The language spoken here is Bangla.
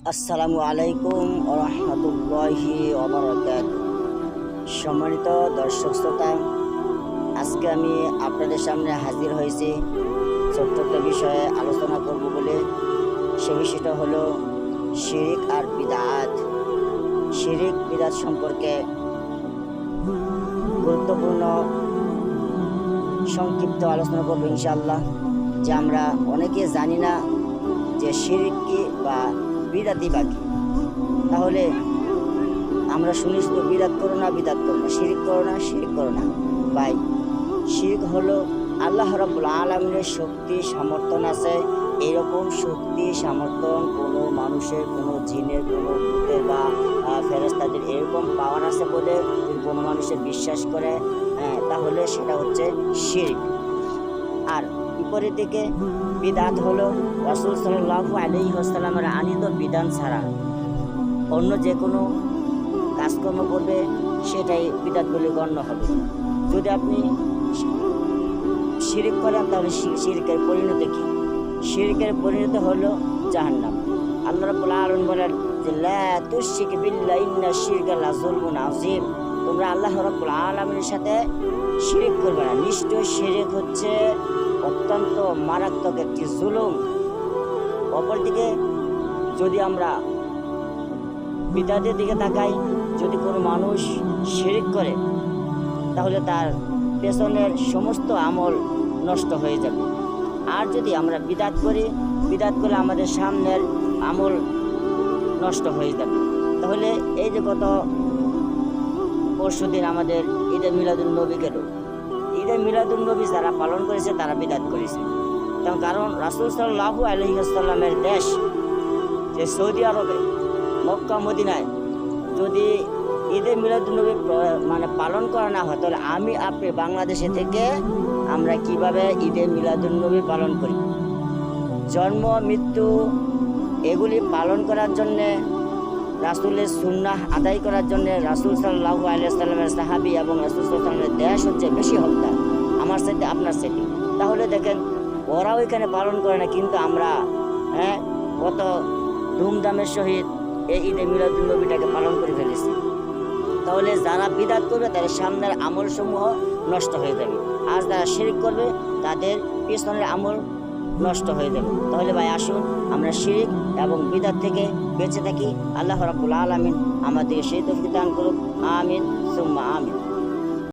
আসসালামু আলাইকুম রহমতুল্লাহি ওবারাকাতুহু। সম্মানিত দর্শক শ্রোতা, আজকে আমি আপনাদের সামনে হাজির হয়েছি ছোট্ট একটা বিষয়ে আলোচনা করব বলে। সে বিষয়টা হলো শিরিক আর বিদআত। শিরিক বিদআত সম্পর্কে গুরুত্বপূর্ণ সংক্ষিপ্ত আলোচনা করব ইনশাআল্লাহ। যে আমরা অনেকে জানি না যে শিরিক কি বা বিদাতি বাকি। তাহলে আমরা শুনি শুধু বিদাত করো না, বিদাত করো না, শিরিক করো না, শিরিক করো না। ভাই, শিরিক হলো আল্লাহ রাব্বুল আলামিনের শক্তি সমর্থন আছে, এরকম শক্তি সমর্থন কোনো মানুষের, কোনো জিনের, কোনো ভূতের বা ফেরেশতাদের এরকম পাওয়ার আছে বলে যদি কোনো মানুষের বিশ্বাস করে, তাহলে সেটা হচ্ছে শিরিক। আর বিপরীত দিকে বিদাত হলো রাসূল সাল্লাল্লাহু আলাইহি ওয়াসাল্লামের আনিত বিধান ছাড়া অন্য যে কোনো কাজকর্ম করবে সেটাই বিদাত বলে গণ্য হবে। যদি আপনি শিরিক করেন তাহলে শিরিকের পরিণতি কি? শিরিকের পরিণতি হলো জাহান্নাম। আল্লাহ রাব্বুল আলামিন বলেন যে লা তুশরিক বিল্লাহি ইন্নাশ শিরকা লাযুলমুন আযীম। তোমরা আল্লাহ রাব্বুল আলামিনের সাথে শিরিক করবে না, নিশ্চয় শিরিক হচ্ছে অত্যন্ত মারাত্মক একটি জুলুম। অপরদিকে যদি আমরা বিদাতের দিকে তাকাই, যদি কোনো মানুষ শিরিক করে তাহলে তার পেছনের সমস্ত আমল নষ্ট হয়ে যাবে। আর যদি আমরা বিদাত করি, বিদাত করলে আমাদের সামনের আমল নষ্ট হয়ে যাবে। তাহলে এই যে গত পরশুদিন আমাদের ঈদে মিলাদুন নবী গেল, ঈদে মিলাদুন নবী যারা পালন করেছে তারা বিদাত করেছে। কারণ রাসূল সাল্লাল্লাহু আলাইহি ওয়াসাল্লামের দেশ যে সৌদি আরবে, মক্কা মদিনায় যদি ঈদে মিলাদুন্নবী পালন করা না হয়, তাহলে আমি আপনি বাংলাদেশে থেকে আমরা কিভাবে ঈদে মিলাদুন্নবী পালন করি? জন্ম মৃত্যু এগুলি পালন করার জন্যে, রাসূলের সুন্নাহ আদায় করার জন্যে রাসূল সাল্লাল্লাহু আলাইহি ওয়াসাল্লামের সাহাবী এবং রাসূল সাল্লাল্লাহু আলাইহি ওয়াসাল্লামের দেশ হচ্ছে বেশি হকদার আমার সাথে আপনার সাথে। তাহলে দেখেন ওরাও এখানে পালন করে না, কিন্তু আমরা কত ধুমধামের সহিত এই ঈদে মিলাদুন্নবীটাকে পালন করে ফেলেছি। তাহলে যারা বিদাত করবে তাদের সামনের আমলসমূহ নষ্ট হয়ে যাবে, আর যারা শিরিক করবে তাদের পিছনের আমল নষ্ট হয়ে যাবে। তাহলে ভাই আসুন আমরা শিরিক এবং বিদাত থেকে বেঁচে থাকি। আল্লাহ রাব্বুল আলামিন আমাদেরকে সেই তৌফিক দান করুক। আমিন সুম্মা আমিন।